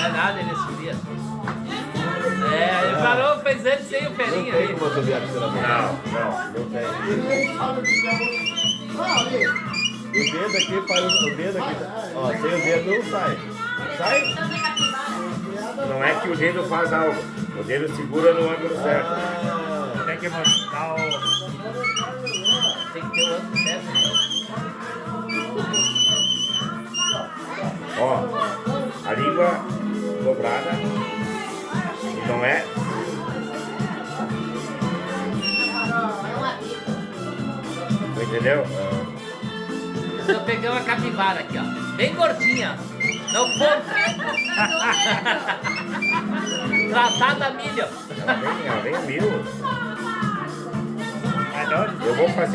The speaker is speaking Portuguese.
é nada, ele esfria. É, ele parou, fez ele sem o pelinho Não tem aí. como subir a piscina. Não tem. O dedo aqui faz o dedo aqui. Ó, sem o dedo não sai. Sai? Não é que o dedo faz algo, o dedo segura no ângulo certo. Ah, Tem que mostrar o... Tem que ter o ângulo certo, então. Ó, a língua dobrada, e não é. Entendeu? Eu peguei uma capivara aqui, ó. Bem gordinha. No ponto. Tratada a milho. Ela vem a mil. É doido? Eu vou fazer.